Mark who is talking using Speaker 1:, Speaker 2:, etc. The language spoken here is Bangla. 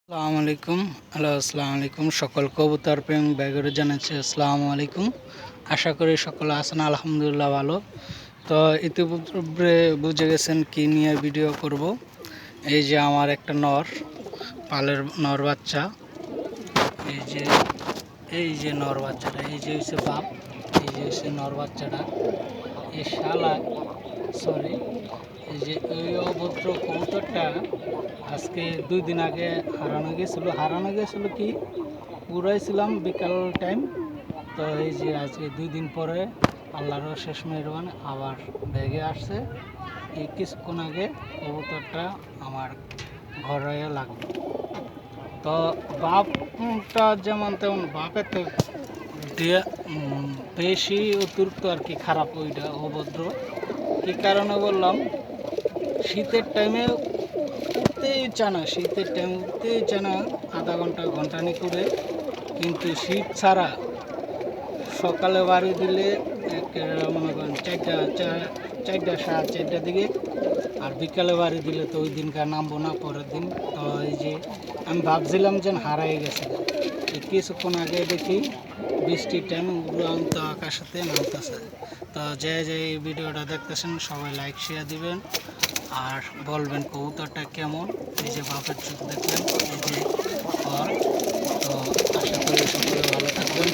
Speaker 1: আসসালামু আলাইকুম। হ্যালো, আসসালামু আলাইকুম। সকল কবুতর প্রেমী ভাইদের জানাচ্ছি আসসালামু আলাইকুম। আশা করি সকলে আছেন আলহামদুলিল্লাহ ভালো। তো ইতিপূর্বে বুঝে গেছেন কি নিয়ে ভিডিও করব। এই যে আমার একটা পালের নর বাচ্চা। এই যে নর বাচ্চাটা, এই যে হচ্ছে বাপ, এই যে হচ্ছে নর বাচ্চাটা। এই শালা, সরি, এই যে এই অভদ্র কবুতরটা আজকে 2 দিন আগে হারানো গেছিল কি উড়াইছিলাম বিকাল টাইম। তো এই যে আজকে 2 দিন পরে আল্লাহর শেষ মেহরবান আবার ব্যাগে আসছে। এই কিছুক্ষণ আগে কবুতরটা আমার ঘরে লাগলো। তো বাপটা যেমন তেমন, বাপের তো দিয়ে বেশি অতিরিক্ত আর কি খারাপ, ওইটা অভদ্র। কী কারণে বললাম, শীতের টাইমে শীতের টাইমে উঠতেই চায় না, আধা ঘন্টা ঘন্টানি করে। কিন্তু শীত ছাড়া সকালে বাড়ি দিলে মনে করেন চারটা সাড়ে চারটার দিকে, আর বিকালে বাড়ি দিলে তো ওই দিনকার নামবো না পরের দিন। তো এই যে আমি ভাবছিলাম যে হারাই গেছে, কিছুক্ষণ আগে দেখি বৃষ্টির টাইমে উড়ন্ত আকাশেতে নামতেছে। তো যে এই ভিডিওটা দেখতেছেন সবাই লাইক শেয়ার দিবেন আর বলবেন কবুতরটা কেমন। এই যে বাপের চোখ দেখলেন, এই যে ঘর। তো আশা করি সকলে ভালো থাকবেন।